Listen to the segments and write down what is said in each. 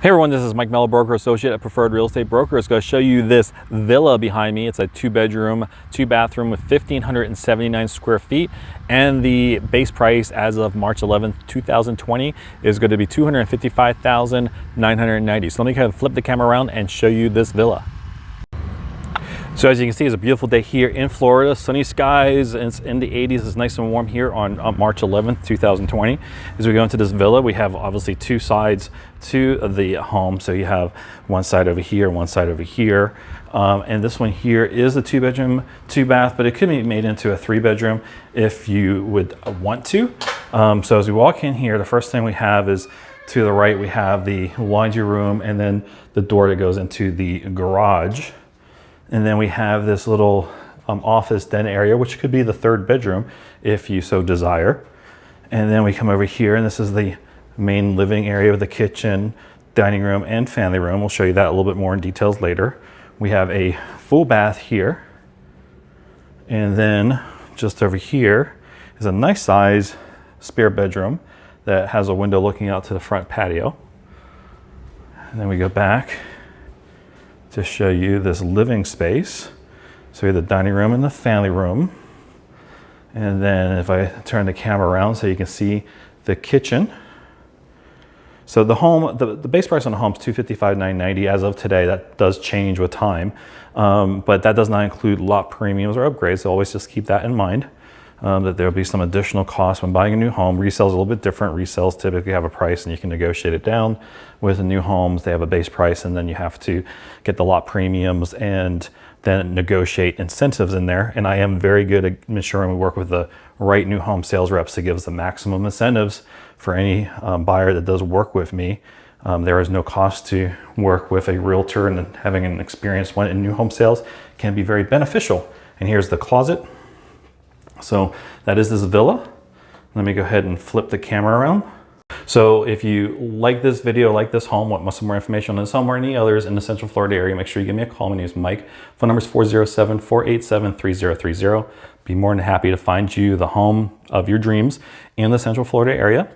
Hey everyone, this is Mike Mello, broker associate at Preferred Real Estate Broker. It's going to show you this villa behind me. It's a 2-bedroom, 2-bathroom with 1,579 square feet. And the base price as of March 11th, 2020 is going to be $255,990. So let me kind of flip the camera around and show you this villa. So as you can see, it's a beautiful day here in Florida, sunny skies, and it's in the 80s. It's nice and warm here on March 11th, 2020. As we go into this villa, we have obviously two sides to the home. So you have one side over here, one side over here. And this one here is a 2-bedroom, 2-bath, but it could be made into a 3-bedroom if you would want to. So as we walk in here, the first thing we have is to the right, we have the laundry room and then the door that goes into the garage. And then we have this little office den area, which could be the 3rd bedroom if you so desire. And then we come over here, and this is the main living area with the kitchen, dining room, and family room. We'll show you that a little bit more in details later. We have a full bath here. And then just over here is a nice size spare bedroom that has a window looking out to the front patio. And then we go back to show you this living space. So we have the dining room and the family room. And then if I turn the camera around so you can see the kitchen. So the home, the base price on the home is $255,990 as of today. That does change with time, but that does not include lot premiums or upgrades. So always just keep that in mind. That there will be some additional costs when buying a new home. Resale is a little bit different. Resales typically have a price and you can negotiate it down. With the new homes, they have a base price and then you have to get the lot premiums and then negotiate incentives in there. And I am very good at ensuring we work with the right new home sales reps to give us the maximum incentives for any buyer that does work with me. There is no cost to work with a realtor, and having an experienced one in new home sales can be very beneficial. And here's the closet. So that is this villa. Let me go ahead and flip the camera around. So if you like this video, like this home, want some more information on this home or any others in the Central Florida area, make sure you give me a call. My name is Mike. Phone number is 407-487-3030. Be more than happy to find you the home of your dreams in the Central Florida area.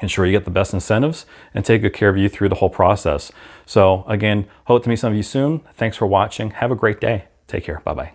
Ensure you get the best incentives and take good care of you through the whole process. So again, hope to meet some of you soon. Thanks for watching. Have a great day. Take care. Bye-bye.